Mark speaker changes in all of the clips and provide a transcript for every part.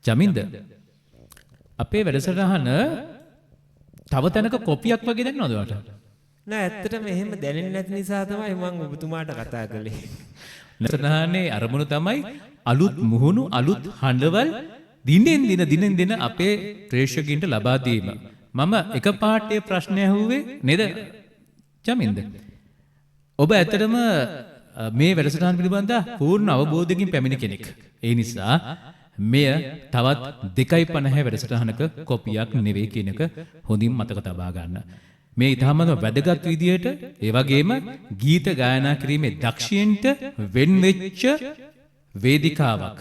Speaker 1: චමින්ද අපේ වැඩසටහන තව තැනක කොපියක් වගේ දැනනවද ඔයාලට?
Speaker 2: නෑ ඇත්තටම එහෙම දැනෙන්නේ නැති නිසා තමයි මම ඔබතුමාට කතා කළේ.
Speaker 1: වැඩසටහනේ අරමුණ තමයි අලුත් මුහුණු අලුත් හඬවල් දිනෙන් දින අපේ ප්‍රේක්ෂකයන්ට ලබා දීම. මම එක පාඩේ ප්‍රශ්නය අහුවේ නේද චමින්ද? ඔබ ඇත්තටම මේ වැඩසටහන පිළිබඳ පූර්ණ අවබෝධයකින් පැමිණ කෙනෙක්. ඒ නිසා මෙය තවත් 2.50 වැඩසටහනක කොපියක් නෙවෙයි කියන එක හොඳින් මතක තබා ගන්න. මේ ඊටමම වැදගත් විදියට ඒ වගේම ගීත ගායනා කිරීමේ දක්ෂයන්ට වෙන් වෙච්ච වේදිකාවක්.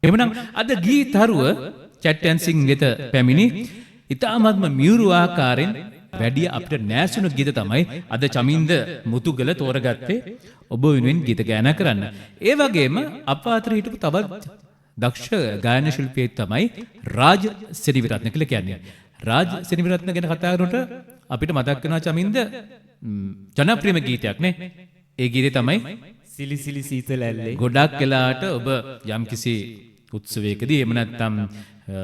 Speaker 1: එhmenan අද ගීතරුව chat and sing වෙත පැමිණි ඊටමත්ම මියුරු ආකාරයෙන් වැඩි අපිට නැසුණු ගීත තමයි අද චමින්ද මුතුගල තෝරගත්තේ ඔබ වෙනුවෙන් ගීත ගායනා කරන්න. ඒ වගේම අප අතර හිටපු තවත් දක්ෂ ගායන ශිල්පියෙක් තමයි රාජ් සෙනවිරත්න කියලා කියන්නේ. රාජ් සෙනවිරත්න ගැන කතා කරනකොට අපිට මතක් වෙනවා චමින්ද ජනප්‍රියම ගීතයක් නේ. ඒ ගීතේ තමයි
Speaker 2: සිලි සිලි සීතල ඇල්ලේ.
Speaker 1: ගොඩක් වෙලාට ඔබ යම්කිසි උත්සවයකදී එහෙම නැත්නම්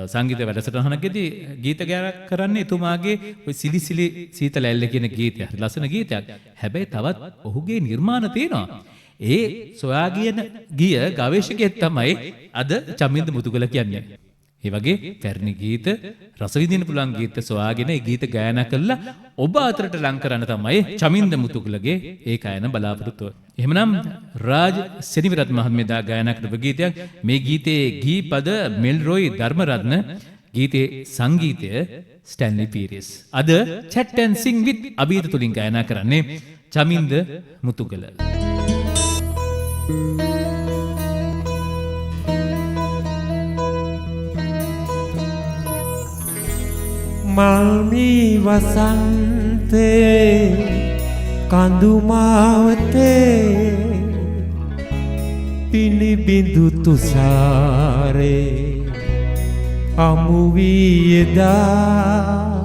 Speaker 1: සංගීත වැඩසටහනකදී ගීත ගායනා කරන්නේ එතුමාගේ ওই සිලි සිලි සීතල ඇල්ලේ කියන ගීතය. ලස්සන ගීතයක්. හැබැයි තවත් ඔහුගේ නිර්මාණ තියෙනවා. ඒ සොයාගෙන ගිය ගවේෂකයෙක් තමයි අද චමින්ද මුතුගල කියන්නේ. ඒ වගේ පැරණි ගීත රස විඳින්න පුළුවන් ගීත සොයාගෙන ඒ ගීත ගායනා කළා ඔබ අතරට ලං කරන්න තමයි චමින්ද මුතුගලගේ ඒ ගායන බලාපොරොත්තුව. එහෙමනම් රාජ් සෙනවිරත්න මහත්මයා ගායනා කරපු ගීතයක්. මේ ගීතයේ ගීපද මෙල්රොයි ධර්මරත්න, ගීතයේ සංගීතය ස්ටැන්ලි පීරිස්. අද chat and sing with අභීත තුලින් ගායනා කරන්නේ චමින්ද මුතුගල.
Speaker 2: මල්මි වසන්තේ කඳු මාවතේ පිළිබිඳු තුසාරේ අමු වී එදා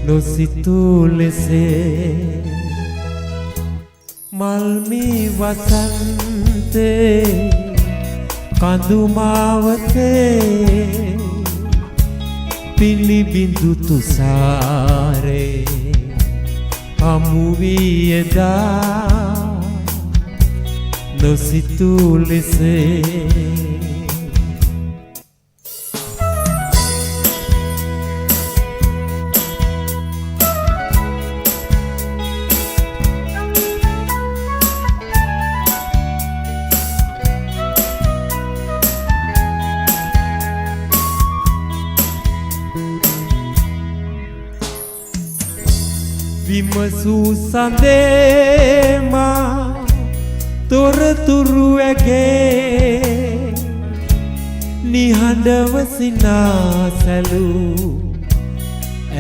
Speaker 2: නොසිතූ ලෙසේ මල්මි වසන්තේ කඳු මාවතේ පිළිබිඳු තුසාරේ අමු වී එදා නොසිතූ ලෙසේ විමසූ සඳේමා තොරතුරු ඇගේ නිහඬව සිනාසැලූ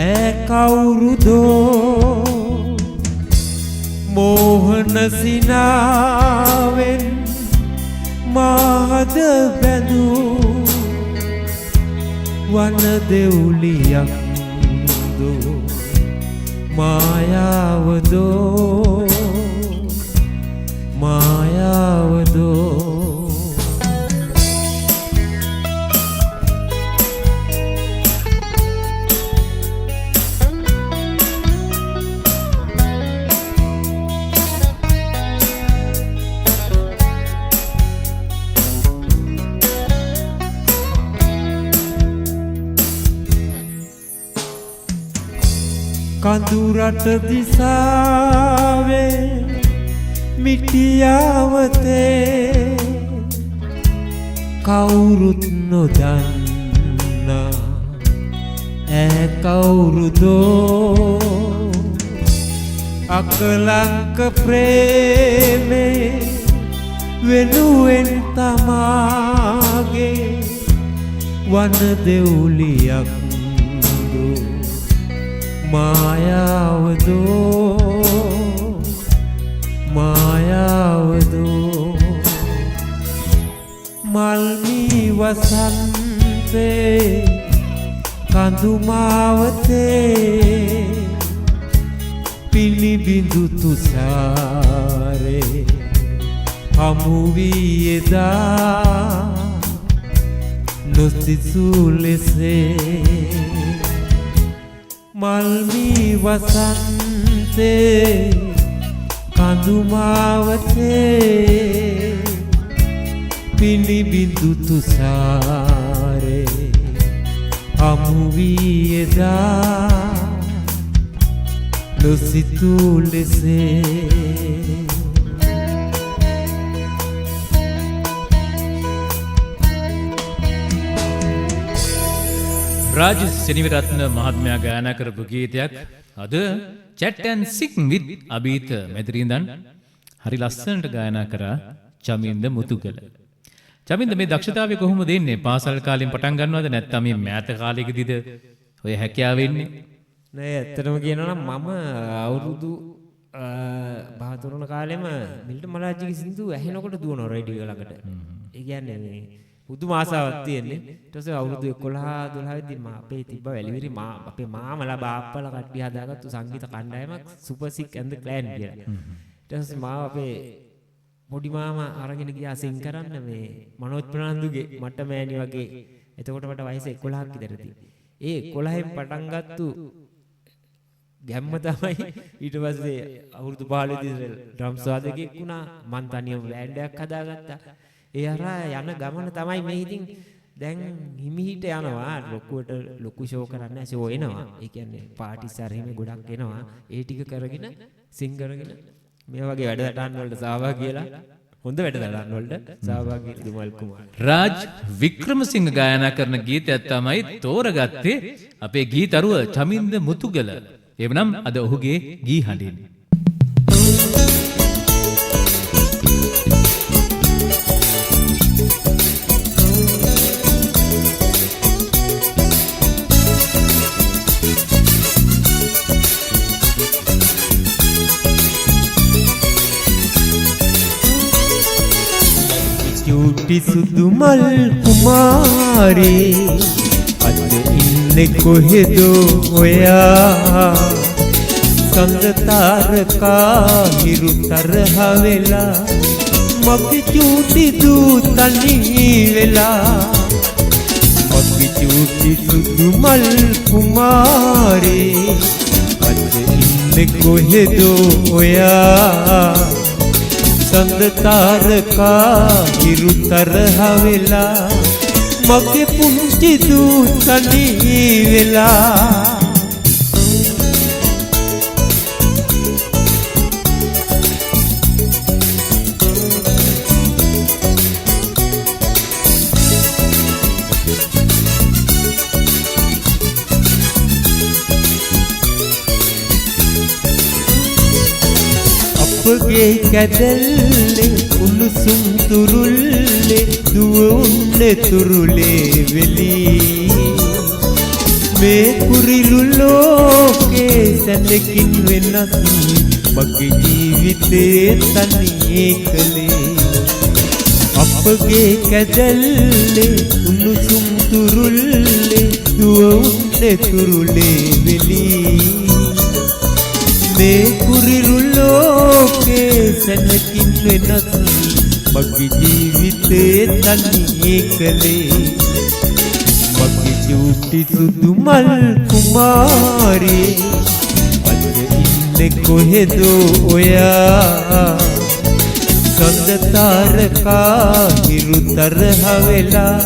Speaker 2: ඈ කවුරුදෝ මෝහන සිනාවෙන් මාහද බැඳූ වන දෙව්ලියක් දෝ මායාවදෝ මායාවදෝ කඳුරට දිසාවේ මිටියාවතේ කවුරුත් නොදන්නා ඈ කවුරුදෝ අකලංක ප්‍රේමේ වෙනුවෙන් තමාගේ වන දෙව්ලියක් මායාවදෝ මායාවදෝ මල්මි වසන්තේ කඳු මාවතේ පිළිබිඳු තුසාරේ හමු වී එදා නොසිතූ ලෙසේ මල්මි වසන්තේ කඳුමාවතේ පිළිබිඳු තුසාරේ හමු වී එදා නොසිතූ ලෙසේ
Speaker 1: රාජ් සෙනවිරත්න මහත්මයා ගායනා කරපු ගීතයක් අද chat and sing with අබීත මෙදිරිඳන් හරි ලස්සනට ගායනා කරා චමින්ද මුතුගල. චමින්ද මේ දක්ෂතාවය කොහොමද එන්නේ? පාසල් කාලෙන් පටන් ගන්නවද නැත්නම් මේ මෑත කාලෙකදීද ඔය හැකියාව එන්නේ?
Speaker 2: නෑ ඇත්තටම කියනවා නම් මම අවුරුදු 13 කාලෙම මිල්ටන් මලාජිගේ සින්දු ඇහෙනකොට දුවනවා රේඩියෝ ළඟට. ඒ කියන්නේ මේ පුදුම ආසාවක් තියෙන්නේ. ඊට පස්සේ අවුරුදු 11 12 දී අපේ තිබ්බ වැලිවිරි අපේ මාමලා බාප්පලා කට්ටිය හදාගත්තු සංගීත කණ්ඩායමක් super sick and the clan කියලා. ඊට පස්සේ මාව අපේ පොඩි මාමා අරගෙන ගියා සිං කරන්න මේ මනෝජ් ප්‍රනාන්දුගේ මට මෑණි වගේ. එතකොට මට වයස 11ක් විතරදී. ඒ 11න් පටන් ගත්තු ගැම්ම තමයි ඊට පස්සේ අවුරුදු 15 දී ඩ්‍රම්ස් වාදකයෙක් වුණා. මං තනියම බෑන්ඩ් එකක් හදාගත්තා. ඒ හරහා යන ගමන තමයි මේ ඉතින් දැන් හිමිහිට යනවා. ලොකු ෂෝ කරන්න ෂෝ එනවා. ඒ කියන්නේ පාටිස් හරි ගොඩක් එනවා. ඒ ටික කරගෙන සිං කරගෙන මේ වගේ වැඩසටහන් වලට සහභාගී වෙලා හොඳ වැඩසටහන් වලට සහභාගී වෙන දුමල් කුමාර්.
Speaker 1: රාජ් වික්‍රමසිංහ ගායනා කරන ගීතයක් තමයි තෝරගත්තේ අපේ ගීතරුව චමින්ද මුතුගල. එවනම් අද ඔහුගේ ගී හඬින්
Speaker 2: චූටි සුදු මල් කුමාරී අද ඉන්නේ කොහෙදෝ ඔයා සඳ තාරකා හිරු තරහ වෙලා මගේ චූටි දූ තනි වෙලා මගේ චූටි සුදු මල් කුමාරී අද ඉන්නේ කොහෙදෝ ඔයා සඳ තාරකා හිරු තරහ වෙලා මගේ පුංචි දූ තනි වෙලා අපගේ කැදල්ලේ උණුසුම් තුරුල්ලේ දුව උන්නේ තුරුලේ වෙලී මේ කුරිලු ලෝකේ සැනකින් වෙනස් මගේ ජීවිතේ තනි කලේ අපගේ කැදල්ලේ උණුසුම් තුරුල්ලේ දුව උන්නේ තුරුලේ වෙලී මේ කුරිලු ලෝකේ සැනකින් වෙනස් මගේ ජීවිතේ තනි කලේ මගේ චූටි සුදු මල් කුමාරී අද ඉන්නේ කොහෙදෝ ඔයා සඳ තාරකා හිරු තරහ වෙලා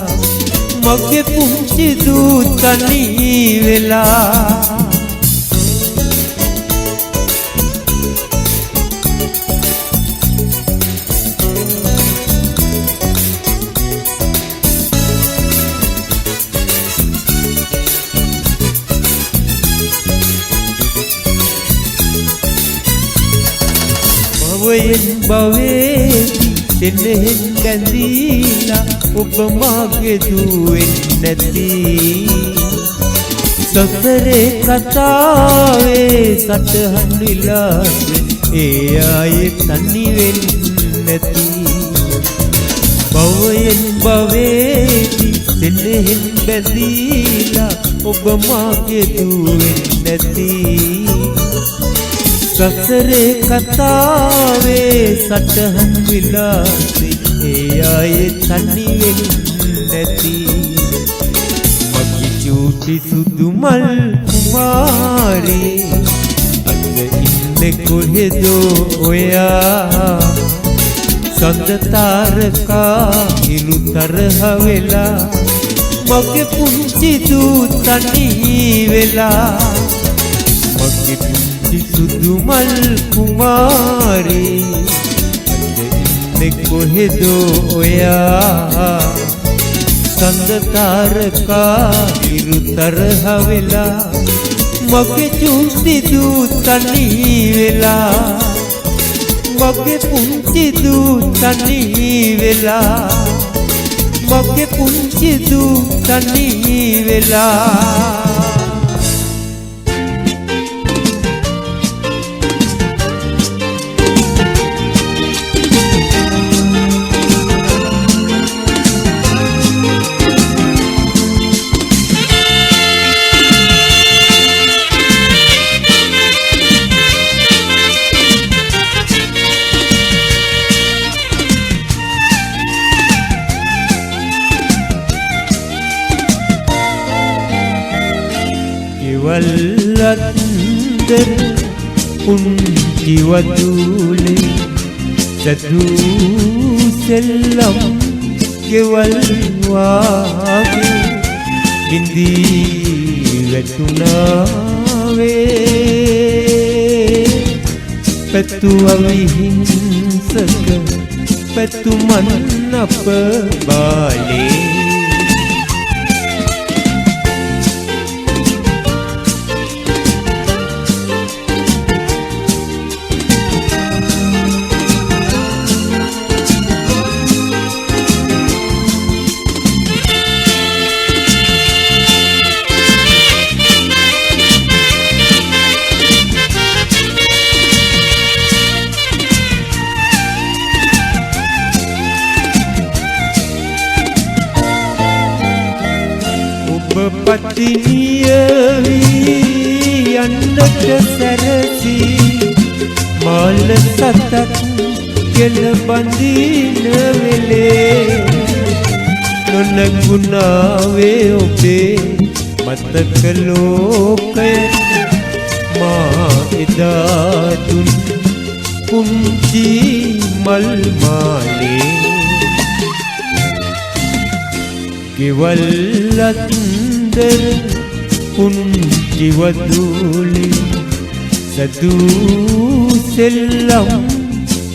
Speaker 2: මගේ පුංචි දූ තනි වෙලා භවයෙන් භවේදී දෙනෙන් බැඳීලා ඔබ මාගේ දුවෙන් නැති සසරේ කතාවේ සටහන් විලාසේ ඒ ආයේ තනි වෙන්නේ නැති භවයෙන් භවේදී දෙනෙන් බැඳීලා ඔබ මාගේ දුවෙන් නැති සසරේ කතාවේ සටහන් විලාසේ ඒ ආයේ තනි වෙන්නේ නැති පුංචි සුදු මල් කුමාරී අද ඉන්නේ කොහෙදෝ ඔයා සඳ තාරකා ඉලු තරහ වෙලා මගේ පුංචි දූ තනි වෙලා මගේ පුංචි සුදු මල් කුමාරී අද ඉන්නේ කොහෙදෝ ඔයා සඳ තාරකා ඉරු තරහ වෙලා මගේ චුටි දූ තනි වෙලා මගේ පුංචි දූ තනි වෙලා මගේ පුංචි දූ තනි වෙලා වල්ලත්දර පුංචි වතුලේ සතු සෙල්ලම් ගෙවල් වාගේ බින්දී වැටුණාවේ පැතු අවිහිංසක පැතුමන් අප බාලේ පතිනියවී යන්නට සැරසී මාල සතක් කෙල බඳින වෙලේ නොනගුණාවේ ඔබේ මතක ලෝකය මා එදා දුන් පුංචි මල් මාලේ ගෙවල්ලත්දර පුංචි වතුලේ සතු සෙල්ලම්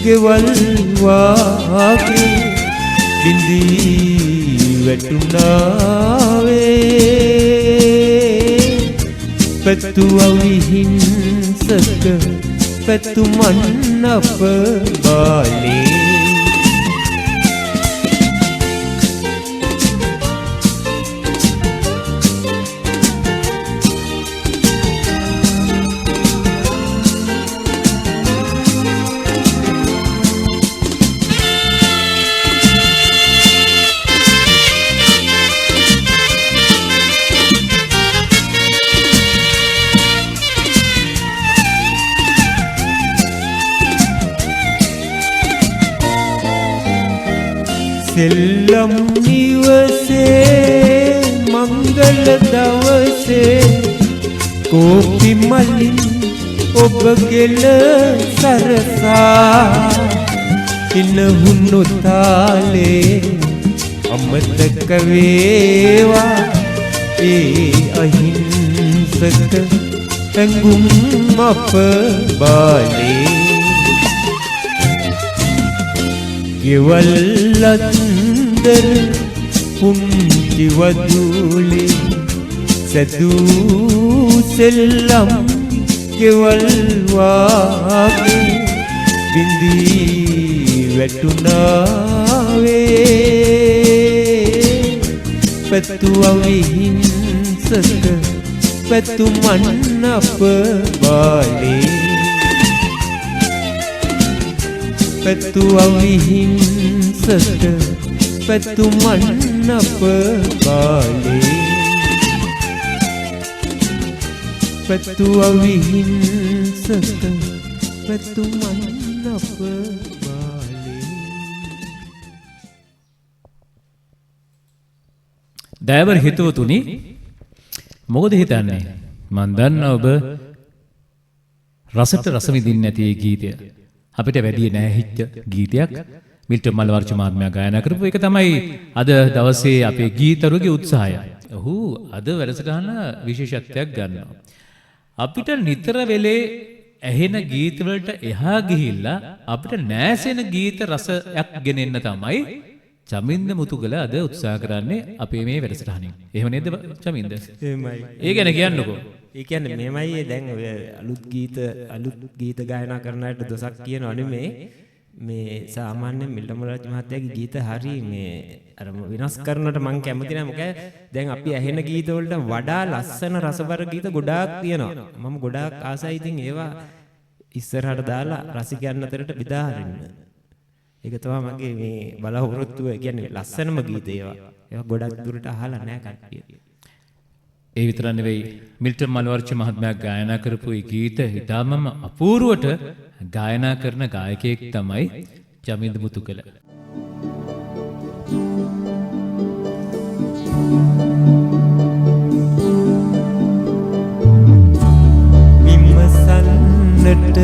Speaker 2: ගෙවල් වාගේ බින්දී වැටුණාවේ පැතු අවිහිංසක පැතුමන් අප බාලේ සෙල්ලම් නිවසේ මංගල දවසේ කෝපි මලින් ඔබ ගෙල සරසා ඉනහුණු තාලේ අමතක වේවා ඒ අහිංසක ඇඟුම් අප බාලේ ගෙවල්ලත්දර පුංචි වතුලේ සතු සෙල්ලම් ගෙවල් වාගේ බින්දී වැටුණාවේ පැතු අවිහිංසක පැතුමන් අප බාලේ පැතු අවිහිංසක පැතුමන් අප බාලේ පැතු අවිහිංසක පැතුමන් අප බාලේ
Speaker 1: දෑවර හිතවතුනි මොකද හිතන්නේ? මන් දන්නවා ඔබ රසට රස විඳින්න නැති ඒ ගීතය. අපිට වැඩි නෑ හිච්ච ගීතයක් මිල්ටන් මල්වර්ෂ මහත්මයා ගායනා කරපු එක තමයි අද දවසේ අපේ ගීතරුගේ උත්සාහය. ඔහු අද වැඩසටහන විශේෂත්වයක් ගන්නවා. අපිට නිතර වෙලේ ඇහෙන ගීත වලට එහා ගිහිල්ලා අපිට නැසෙන ගීත රසයක් ගෙනෙන්න තමයි චමින්ද මුතුගල අද උත්සාහ කරන්නේ අපේ මේ වැඩසටහනින්. එහෙම නේද චමින්ද?
Speaker 2: එහෙමයි.
Speaker 1: ඒ ගැන කියන්නකෝ.
Speaker 2: ඒ කියන්නේ මෙහෙමයි දැන් ඔය අලුත් ගීත ගායනා කරන අයට දොසක් කියනවා නෙමේ. මේ සාමාන්‍ය මිල්ටන් රාජ් මහත්තයාගේ ගීත හරි මේ අර විනාශ කරනට මම කැමති නැහැ. මොකද දැන් අපි ඇහෙන ගීත වලට වඩා ලස්සන රසබර ගීත ගොඩාක් තියෙනවා. මම ගොඩාක් ආසයි ඉතින් ඒවා ඉස්සරහට දාලා රසිකයන් අතරට බෙදා හරින්න. ඒක තමයි මගේ මේ බලාපොරොත්තුව. කියන්නේ ලස්සනම ගීත ඒවා. ඒවා ගොඩක් දුරට අහලා නැහැ කට්ටිය.
Speaker 1: ඒ විතරක් නෙවෙයි මිල්ටන් මල්වර්ෂ මහත්මයා ගායනා කරපු ඒ ගීත ඉතාමම අපූර්වට ගායනා කරන ගායකයෙක් තමයි චමින්ද මුතුකල.
Speaker 2: විමසන්නට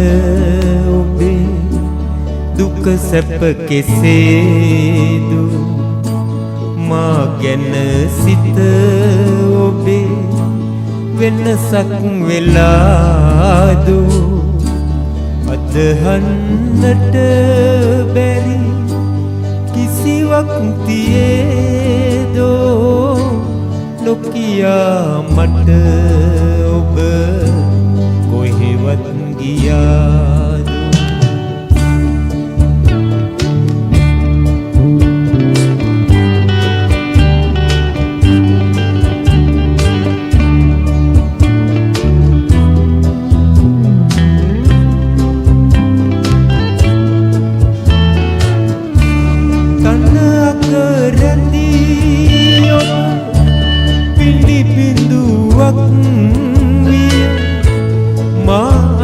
Speaker 2: ඔබේ දුක සැප කෙසේදු මා ගැන සිත ඔබේ වෙනසක් වෙලාදු අදහන්නට බැරි කිසිවක් තියේදෝ නොකියා මට ඔබ කොහෙවත් ගියාද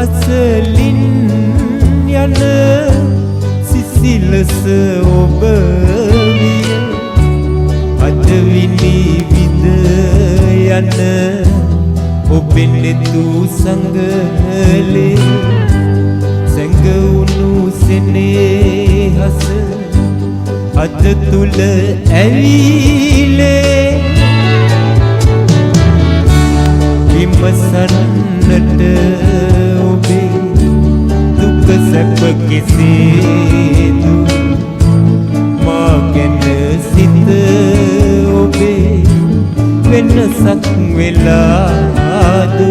Speaker 2: අසලින් යන සිසිලස ඔබ විය අද විනිවිද යන ඔබෙන් නෙතු සංගලේ සැඟවුණු සෙනෙහස අද තුල ඇවිලේ විමසන්නට සැප කෙසේදු මා ගැන සිත ඔබේ වෙනසක් වෙලාදු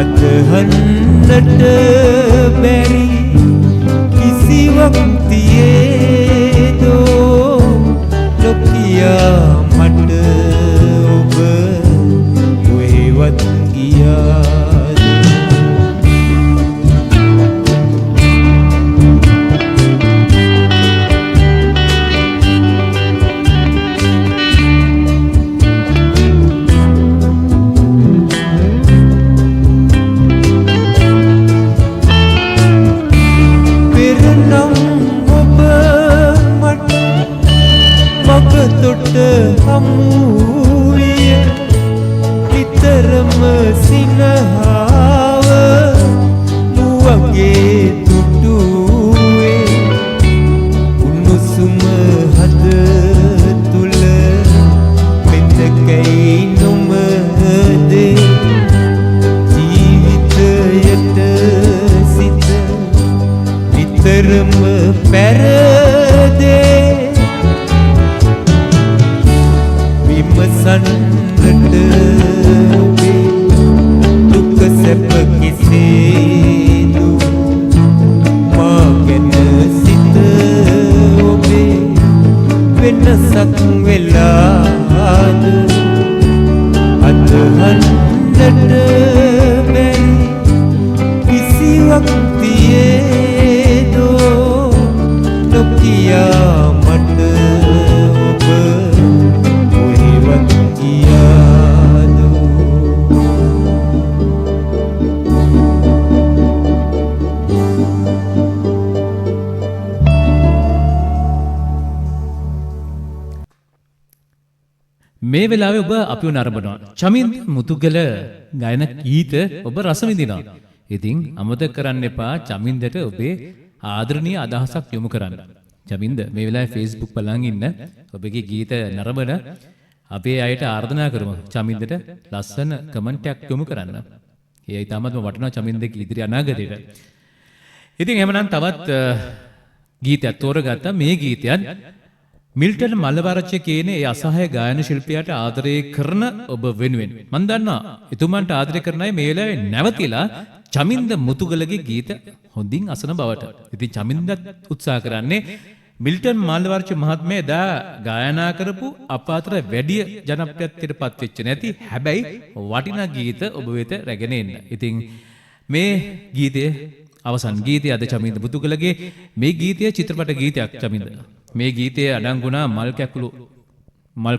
Speaker 2: අදහන්නට බැරි කිසිවක් තියේදෝ නොකියා මට ඔබ කොහෙවත් ගියාද තොට හමුවිය නිතරම සිනහාව මුවගේ තුටුවේ උණුසුම හද තුල මෙතකයි නොමදේ ජීවිතයට සිත නිතරම පැරදේ විමසන්නට ඔබේ දුක සැප කෙසේදු මා ගැන සිත ඔබේ වෙනසක් වෙලාද අදහන්නට බැරි කිසිවක් තියේදෝ නොකියා මට ඔබ
Speaker 1: මේ වෙලාවේ ඔබ අපිව නරඹනවා. චමින්ද මුතුගල ගායන ගීත ඔබ රස විඳිනවා. ඉතින් අමතක කරන්න එපා චමින්දට ඔබේ ආදරණීය අදහසක් යොමු කරන්න. චමින්ද මේ වෙලාවේ Facebook බලන් ඉන්න ඔබගේ ගීත නරඹන අපේ අයට ආර්දනා කරමු චමින්දට ලස්සන කමෙන්ට් එකක් යොමු කරන්න. ඒ ඊටමත්ම වටිනවා චමින්දගේ ඉදිරි අනාගතයට. ඉතින් එහෙමනම් තවත් ගීතයක් තෝරගත්තා. මේ ගීතයත් මිල්ටන් මල්ලවරච්චි කියන ඒ අසහාය ගායන ශිල්පියාට ආදරය කරන ඔබ වෙනුවෙන් මම දන්නවා එතුමන්ට ආදරය කරන අය මේ වෙලාවේ නැවතිලා චමින්ද මුතුගලගේ ගීත හොඳින් අසන බවට. ඉතින් චමින්දත් උත්සාහ කරන්නේ මිල්ටන් මල්ලවරච්චි මහත්මයා දා ගායනා කරපු අප අතර වැඩි ජනප්‍රියත්වයට පත් වෙච්ච නැති හැබැයි වටිනා ගීත ඔබ වෙත රැගෙන එන්න. ඉතින් මේ ගීතයේ අවසන් ගීතය අද චමින්ද මුතුගලගේ මේ ගීතය චිත්‍රපට ගීතයක් චමින්ද. මේ ගීතය අඩංගුණා මල්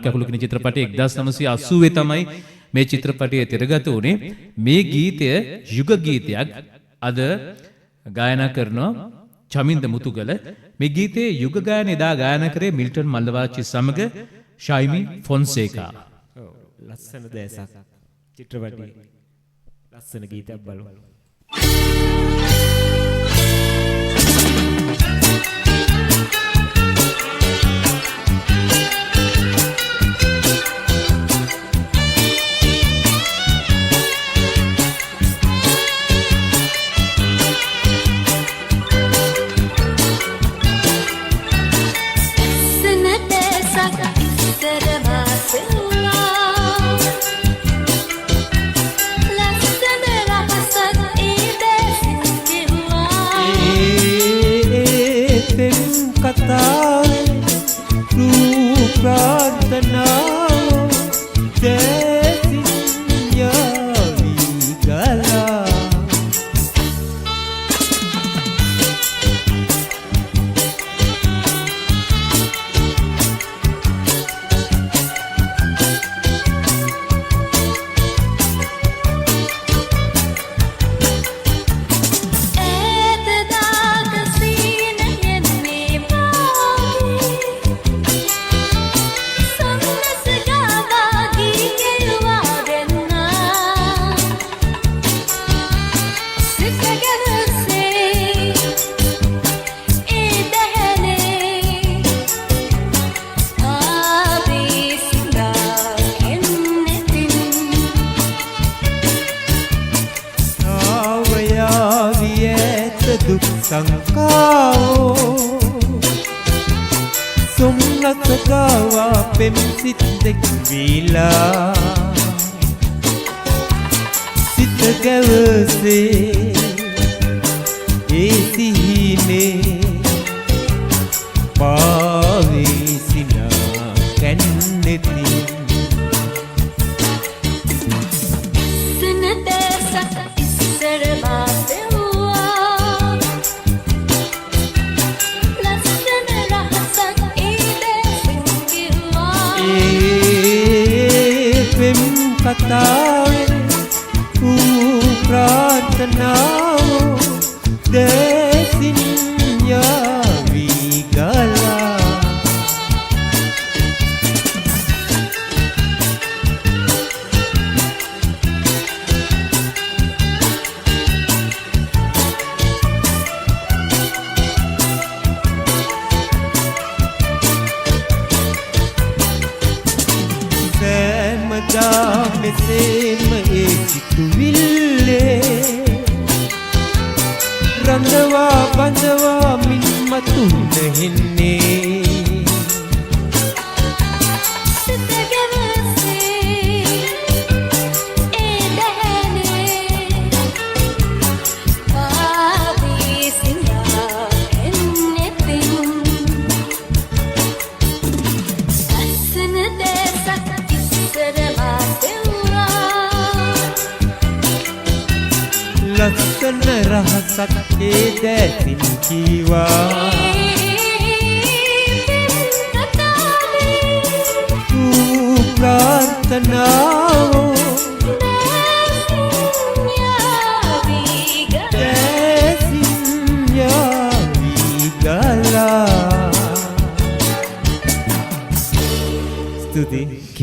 Speaker 1: කැකුළු කියන චිත්‍රපටයේ 1980 තමයි මේ චිත්‍රපටයේ තිරගත වුණේ. මේ ගීතය යුග ගීතයක් අද ගායනා කරනවා චමින්ද මුතුගල. මේ ගීතයේ යුග ගායන එදා ගායනා කරේ මිල්ටන් මල්ලවරච්චි සමග ෂයිමි ෆොන්සේකා.
Speaker 2: ලස්සන දැසක් චිත්‍රපටයේ ලස්සන ගීතයක් බලමු.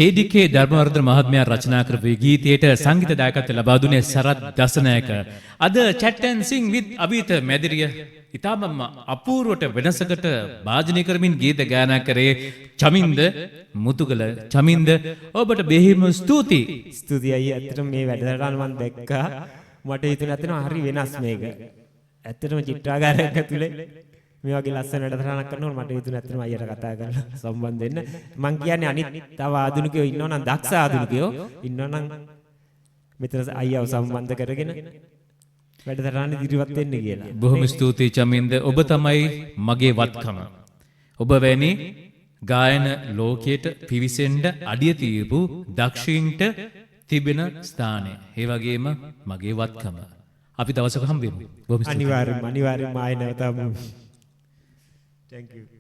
Speaker 1: කේඩිකේ ධර්මවර්ධන මහත්මයා රචනා කරපු ගීතයට සංගීත දායකත්වය ලබා දුන්නේ සරත් දසනායක. අද chat and sing with අවිත මැදිරිය ඉතාමම අපූර්වට වෙනසකට වාදනය කරමින් ගීත ගායනා කරේ චමින්ද මුතුගල. චමින්ද ඔබට බෙහෙම ස්තුතියි.
Speaker 2: ස්තුතියි අයියා. ඇත්තටම මේ වැඩසටහන මම දැක්කා. මට හිතුණා ඇත්තටම හරි වෙනස් මේක. ඇත්තටම චිත්‍රාගාරයක් ඇතුලේ මේ වගේ ලස්සන වැඩසටහනක් කරනකොට මට හිතුණා ඇත්තටම අයියට කතා කරලා සම්බන්ධ වෙන්න. මං කියන්නේ අනිත් තව ආධුනිකයෝ ඉන්නවනම් දක්ෂ ආධුනිකයෝ ඉන්නවනම් මෙතන අයියව සම්බන්ධ කරගෙන වැඩසටහන ඉදිරියට වෙන්න කියලා.
Speaker 1: බොහොම ස්තුතියි චමින්ද. ඔබ තමයි මගේ වත්කම. ඔබ වැනි ගායන ලෝකයට පිවිසෙන්න අඩිය තියපු දක්ෂින්ට තිබෙන ස්ථානය. ඒ වගේම මගේ වත්කම. අපි දවසක හම්බෙමු. බොහොම ස්තුතියි.
Speaker 2: අනිවාර්යයෙන්ම ආයෙ නැවතම. Thank you.